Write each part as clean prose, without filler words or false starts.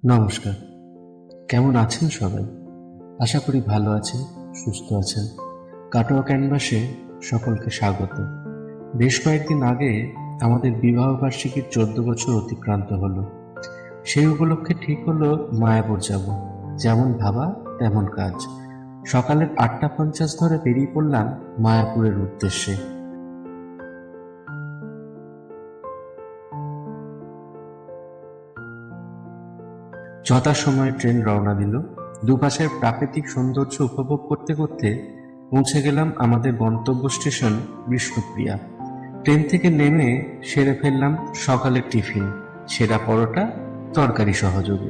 নমস্কার। কেমন আছেন সবাই? আশা করি ভালো আছেন, সুস্থ আছেন। কাটোয়া ক্যানভাসে সকলকে স্বাগত। বেশ কয়েকদিন আগে আমাদের বিবাহবার্ষিকীর 14 বছর অতিক্রান্ত হলো। সেই উপলক্ষে ঠিক হলো মায়াপুর যাব। যেমন ভাবা তেমন কাজ। সকালের 8:50 ধরে বেরিয়ে পড়লাম মায়াপুরের উদ্দেশ্যে। যথাসময়ে ট্রেন রওনা দিল। দুপাশের প্রাকৃতিক সৌন্দর্য উপভোগ করতে করতে পৌঁছে গেলাম আমাদের গন্তব্য স্টেশন বিষ্ণুপ্রিয়া। ট্রেন থেকে নেমে সেরে ফেললাম সকালের টিফিন, সেরা পরোটা, তরকারি সহযোগে।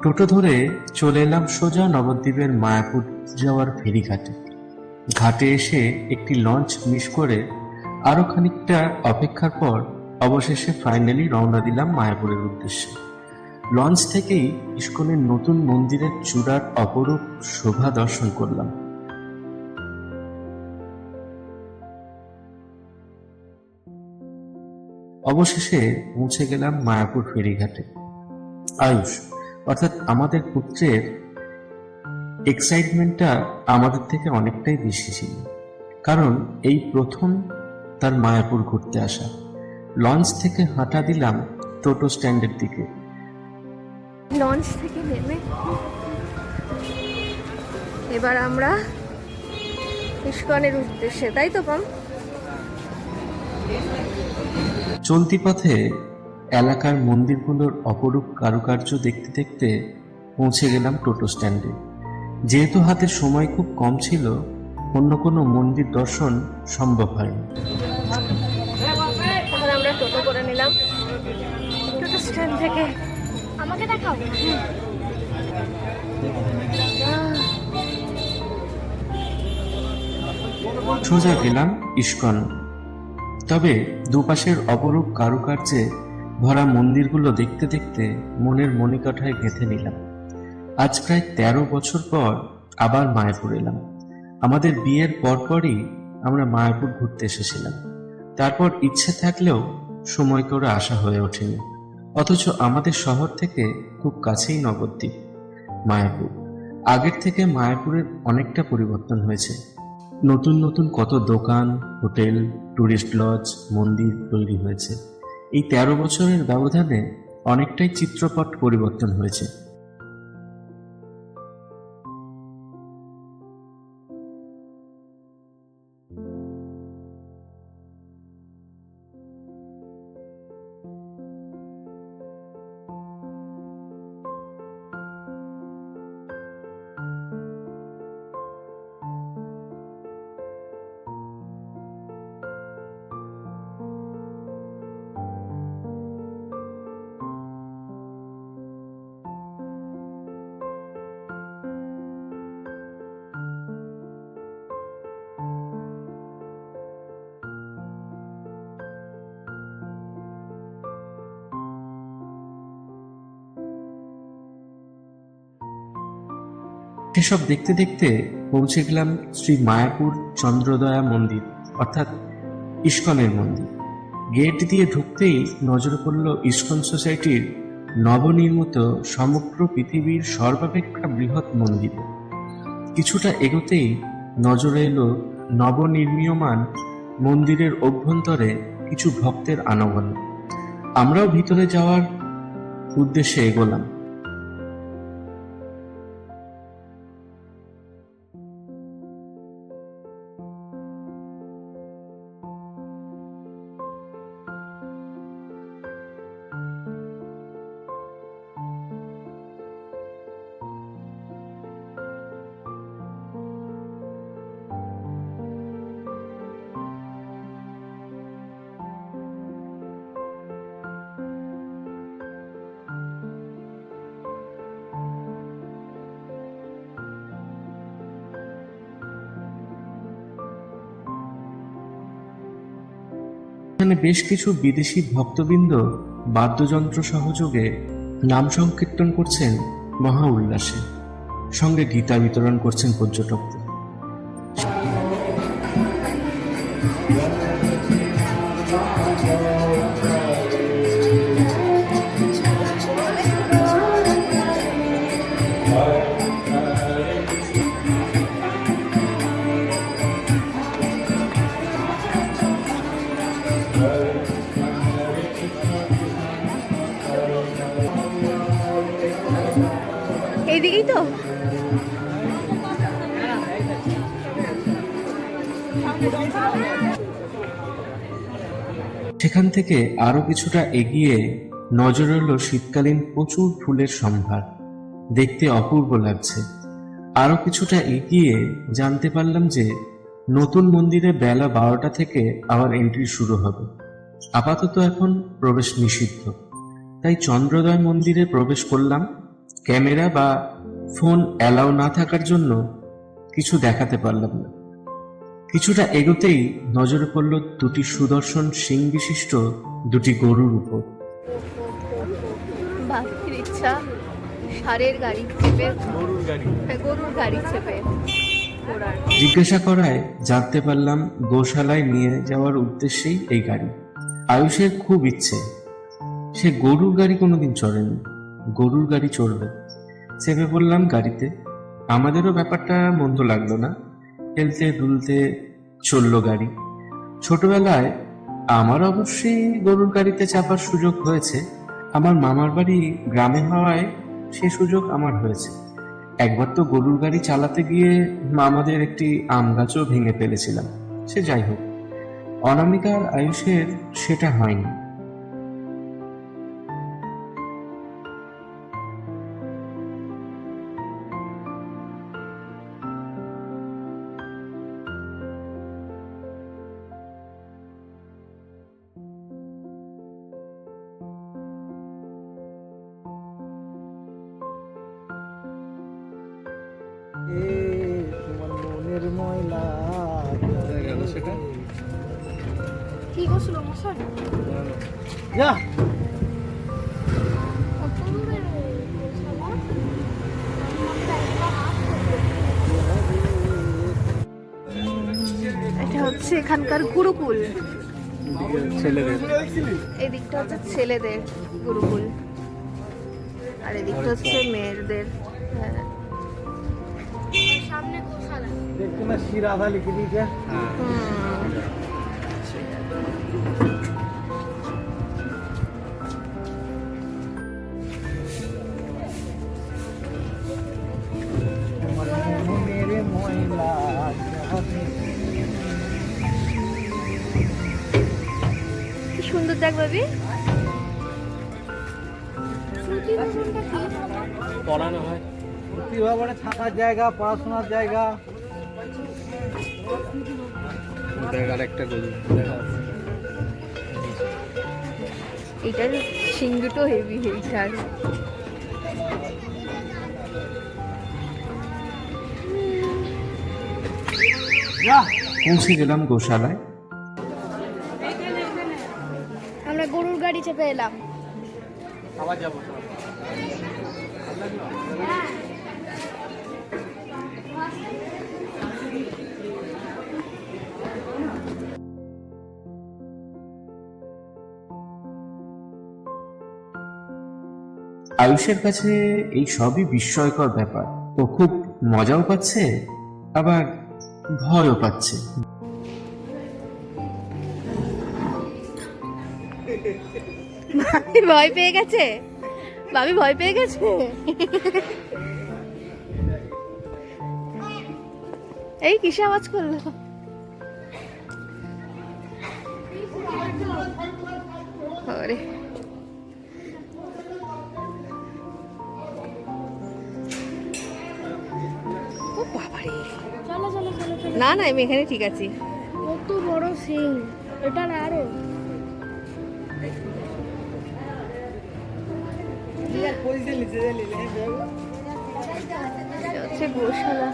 টোটো ধরে চলে এলাম সোজা নবদ্বীপের মায়াপুর যাওয়ার ফেরিঘাটে। ঘাটে এসে একটি লঞ্চ মিস করে আরো খানিকটা অপেক্ষার পর অবশেষে ফাইনালি রওনা দিলাম মায়াপুরের উদ্দেশ্যে। লঞ্চ থেকেই ইস্কনের নতুন মন্দিরের চূড়ার অপরূপ শোভা দর্শন করলাম। অবশেষে পৌঁছে গেলাম মায়াপুর ফেরিঘাটে। আয়ুষ অর্থাৎ আমাদের পুত্রের এক্সাইটমেন্টটা আমাদের থেকে অনেকটাই বেশি ছিল, কারণ এই প্রথম তার মায়াপুর ঘুরতে আসা। লঞ্চ থেকে হাঁটা দিলাম টোটো স্ট্যান্ডের দিকে। লঞ্চ থেকে নেমে এবার আমরা ইস্কনের উদ্দেশ্যে, তাই তো পাম? চলতি পথে এলাকার মন্দিরগুলোর অপরূপ কারুকার্য দেখতে দেখতে পৌঁছে গেলাম টোটো স্ট্যান্ডে। যেহেতু হাতে সময় খুব কম ছিল, অন্য কোনো মন্দির দর্শন সম্ভব হয়নি। এখন আমরা টোটো করে নিলাম টোটো স্ট্যান্ড থেকে। আমাকে দেখাও। সোজা গেলাম ইস্কন। তবে দুপাশের অপরূপ কারুকার্যে ভরা মন্দিরগুলো দেখতে দেখতে মনের মণিকাঠায় গেঁথে নিলাম। আজ প্রায় 13 বছর পর আবার মায়াপুর এলাম। আমাদের বিয়ের পরপরই আমরা মায়াপুর ঘুরতে এসেছিলাম। তারপর ইচ্ছে থাকলেও সময় করে আসা হয়ে ওঠেনি। অথচ আমাদের শহর থেকে খুব কাছেই নবদ্বীপ, মায়াপুর। আগের থেকে মায়াপুরের অনেকটা পরিবর্তন হয়েছে। নতুন নতুন কত দোকান, হোটেল, টুরিস্ট লজ, মন্দির তৈরি হয়েছে। এই 13 বছরের ব্যবধানে অনেকটাই চিত্রপট পরিবর্তন হয়েছে। সেসব দেখতে দেখতে পৌঁছে গেলাম শ্রী মায়াপুর চন্দ্রদয়া মন্দির, অর্থাৎ ইস্কনের মন্দির। গেট দিয়ে ঢুকতেই নজরে পড়ল ইস্কন সোসাইটির নবনির্মিত সমগ্র পৃথিবীর সর্বাপেক্ষা বৃহৎ মন্দির। কিছুটা এগোতেই নজরে এলো নবনির্মীয়মান মন্দিরের অভ্যন্তরে কিছু ভক্তের আনাগোনা। আমরাও ভিতরে যাওয়ার উদ্দেশ্যে এগোলাম। এখানে বেশ কিছু বিদেশি ভক্তবৃন্দ বাদ্যযন্ত্র সহযোগে নাম সংকীর্তন করছেন মহা উল্লাসে, সঙ্গে গীতা বিতরণ করছেন পর্যটকদের। এদিকেই তো। সেখান থেকে আরো কিছুটা এগিয়ে নজর এলো শীতকালীন প্রচুর ফুলের সম্ভার, দেখতে অপূর্ব লাগছে। আরো কিছুটা এগিয়ে জানতে পারলাম যে নতুন মন্দিরে বেলা 12টা থেকে আবার এন্ট্রি শুরু হবে। আপাতত এখন প্রবেশ নিষিদ্ধ, তাই চন্দ্রোদয় মন্দিরে প্রবেশ করলাম। ক্যামেরা বা ফোন অ্যালাউ না থাকার জন্য কিছু দেখাতে পারলাম না। কিছুটা এগোতেই নজরে পড়ল দুটি সুদর্শন সিং বিশিষ্ট দুটি গরুর উপর। বাঘের ইচ্ছা ষাঁড়ের গাড়ি চেপে, গরুর গাড়ি চেপে ঘোরার। জিজ্ঞাসা করায় জানতে পারলাম গোশালায় নিয়ে যাওয়ার উদ্দেশ্যেই এই গাড়ি। আয়ুষের খুব ইচ্ছে, সে গরুর গাড়ি কোনোদিন চড়েনি, গরুর গাড়ি চড়বে। চেপে পড়লাম গাড়িতে। আমাদেরও ব্যাপারটা মন্দ লাগলো না, খেলতে দুলতে চলল গাড়ি। ছোটবেলায় আমার অবশ্যই গরুর গাড়িতে চাপার সুযোগ হয়েছে। আমার মামার বাড়ি গ্রামে হওয়ায় সে সুযোগ আমার হয়েছে। একবার তো গরুর গাড়ি চালাতে গিয়ে মামাদের একটি আম গাছও ভেঙে ফেলেছিলাম। সে যাই হোক, অনামিকার আয়ুষের সেটা হয়নি। তোমার মনের ময়লা গেল সেটা কি করছিল মশাই? যা এটা হচ্ছে এখানকার গুরুকুল। ছেলেদের এদিকটা হচ্ছে ছেলেদের গুরুকুল আর এদিকটা হচ্ছে মেয়েদের। হ্যাঁ, সামনে গোশালা দেখতে না শিরাধা লিখে দিয়েছে। তোমার মনের ময়লা কি সুন্দর দেখ ভাবি। পড়ানো হয় প্রতিভাবনে থাকার জায়গা, পড়াশোনার জায়গা। দেখার একটা গরু এটার সিংহটো হেভি এইটার। পৌঁছে গেলাম গোশালায়। আমরা গরুর গাড়ি চেপে এলাম। আবার যাবো। আয়ুষের কাছে এই সবই বিস্ময়কর ব্যাপার। ও খুব মজাও পাচ্ছে, আবার ভয়ও পাচ্ছে। ভাবি ভয় পেয়ে গেছে, ভাবি ভয় পেয়ে গেছে। এই কিসে আওয়াজ করলো? আরে ও বাবারে, চলো চলো চলো চলো। না না আমি এখানে ঠিক আছি। কত বড় সিং, এটা না আরো এটা হচ্ছে গোশালা।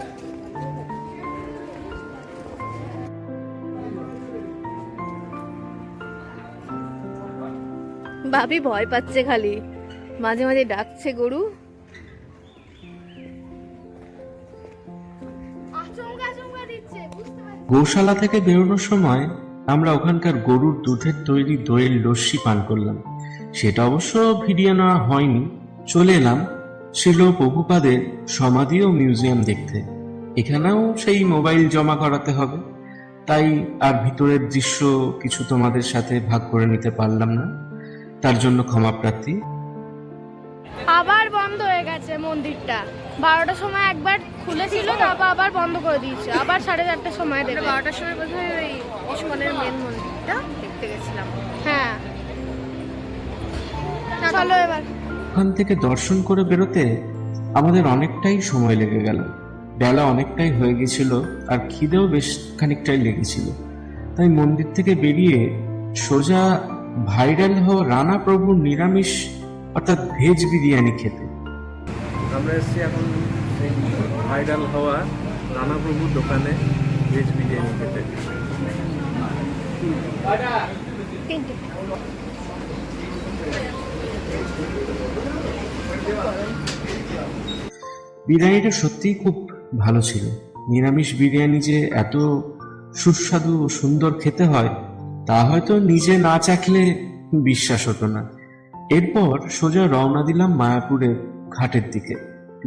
ভাবি ভয় পাচ্ছে, খালি মাঝে মাঝে ডাকছে গরু। আচমকা আচমকা দিচ্ছে, বুঝতে পারছি। গোশালা থেকে বেরোনোর সময় আমরা ওখানকার গরুর দুধের তৈরি দইয়ের লস্যি পান করলাম। সেটা অবশ্য ভিডিও নেওয়া হয়নি। চলে এলাম শিল প্রভুপাদের সমাধি ও মিউজিয়াম দেখতে। এখানেও সেই মোবাইল জমা করাতে হবে, তাই আর ভিতরের দৃশ্য কিছু তোমাদের সাথে ভাগ করে নিতে পারলাম না, তার জন্য ক্ষমা প্রার্থী। আবার বন্ধ হয়ে গেছে মন্দিরটা। 12টার সময় একবার খুলেছিল, তারপর আবার বন্ধ করে দিয়েছে, আবার 4:30টার সময় আমরা দেবে। 12টার সময় বোধহয় ওই ইস্কনের মেন মন্দিরটা দেখতে গেছিলাম। হ্যাঁ, চলো এবার। ওখান থেকে দর্শন করে বেরোতে আমাদের অনেকটাই সময় লেগে গেল। বেলা অনেকটাই হয়ে গেছিল আর খিদেও বেশ খানিকটাই লেগেছিল। তাই মন্দির থেকে বেরিয়ে সোজা ভাইরাল হওয়া রানা প্রভুর নিরামিষ অর্থাৎ ভেজ বিরিয়ানি খেতে। আমরা এসেছি এখন সেই ভাইরাল হওয়া রানাপ্রভুর দোকানে ভেজ বিরিয়ানি খেতে। বিরিয়ানিটা সত্যিই খুব ভালো ছিল। নিরামিষ বিরিয়ানি যে এত সুস্বাদু ও সুন্দর খেতে হয় তা হয়তো নিজে না চাখলে বিশ্বাস হতো না। এরপর সোজা রওনা দিলাম মায়াপুরের ঘাটের দিকে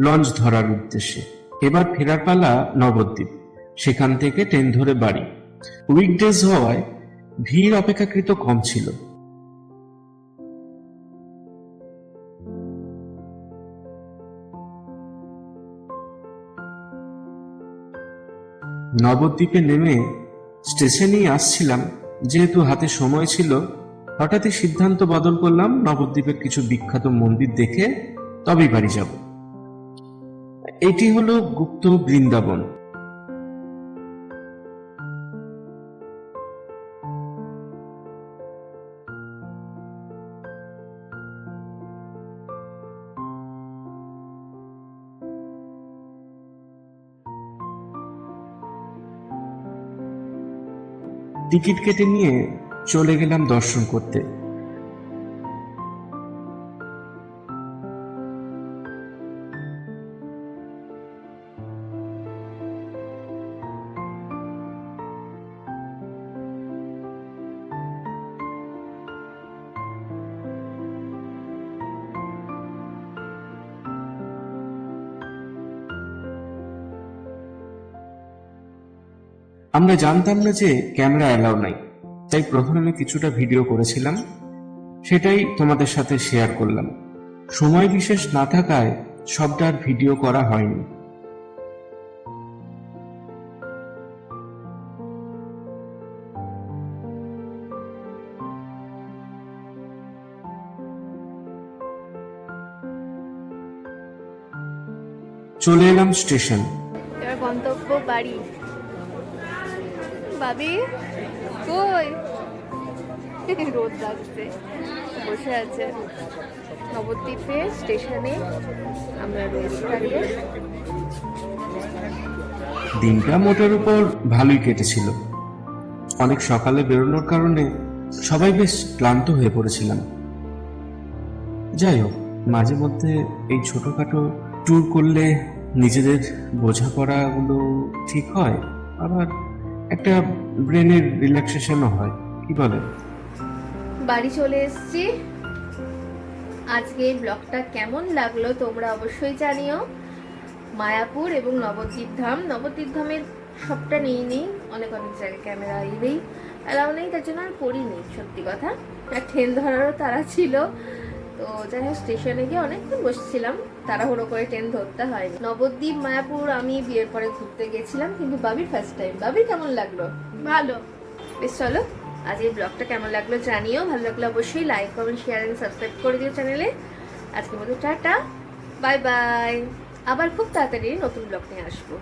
লঞ্চ ধরার উদ্দেশ্যে। এবার ফেরার পালা নবদ্বীপ, সেখান থেকে ট্রেন ধরে বাড়ি। উইকডেজ হওয়ায় ভিড় অপেক্ষাকৃত কম ছিল। নবদ্বীপে নেমে স্টেশনেই আসছিলাম, যেহেতু হাতে সময় ছিল হঠাৎই সিদ্ধান্ত বদল করলাম নবদ্বীপের কিছু বিখ্যাত মন্দির দেখে তবেই বাড়ি যাব। এটি হলো গুপ্ত বৃন্দাবন। টিকিট কেটে নিয়ে চলে গেলাম দর্শন করতে। আমরা জানতাম না যে ক্যামেরা অ্যালাউ নাই, তাই প্রথমে কিছুটা ভিডিও করেছিলাম, সেটাই তোমাদের সাথে শেয়ার করলাম। সময় বিশেষ না থাকায় সবটা আর ভিডিও করা হয়নি। চলে এলাম স্টেশন। এবার গন্তব্য বাড়ি। বাবি কই? রোদ লাগছে, বসে আছে নবদ্বীপে স্টেশনে। আমরা রয়েছি দাঁড়িয়ে। দিনটা মোটের উপর ভালোই কেটেছিল। অনেক সকালে বেরোনোর কারণে সবাই বেশ ক্লান্ত হয়ে পড়েছিলাম। যাই হোক, মাঝে মধ্যে এই ছোটখাটো ট্যুর করলে নিজেদের বোঝাপড়াগুলো ঠিক হয়, আবার একটা ব্রেনের রিল্যাক্সেশনও হয়, কি বলে? বাড়ি চলে এসেছি। আজকে এই ব্লগটা কেমন লাগলো তোমরা অবশ্যই জানিও। মায়াপুর এবং নবদ্বীপ ধাম, নবদ্বীপ ধামের সবটা নিয়ে নিই, অনেক অনেক জায়গায় ক্যামেরা এলাও নেই, তার জন্য আর করিনি সত্যি কথা। আর ট্রেন ধরারও তারা ছিল, তো যাই হোক স্টেশনে গিয়ে অনেকক্ষণ বসেছিলাম, তাড়াহুড়ো করে ট্রেন ধরতে হয়নি। নবদ্বীপ মায়াপুর আমি বিয়ের পরে ঘুরতে গেছিলাম, কিন্তু বাবির ফার্স্ট টাইম। বাবির কেমন লাগলো? ভালো। বেশ, চলো আজ এই ব্লগটা কেমন লাগলো জানিও। ভালো লাগলে অবশ্যই like, comment, share and subscribe করে দিও চ্যানেলে। আজকের মতো টাটা, বাই বাই। আবার খুব তাড়াতাড়ি নতুন ব্লগ নিয়ে আসবো।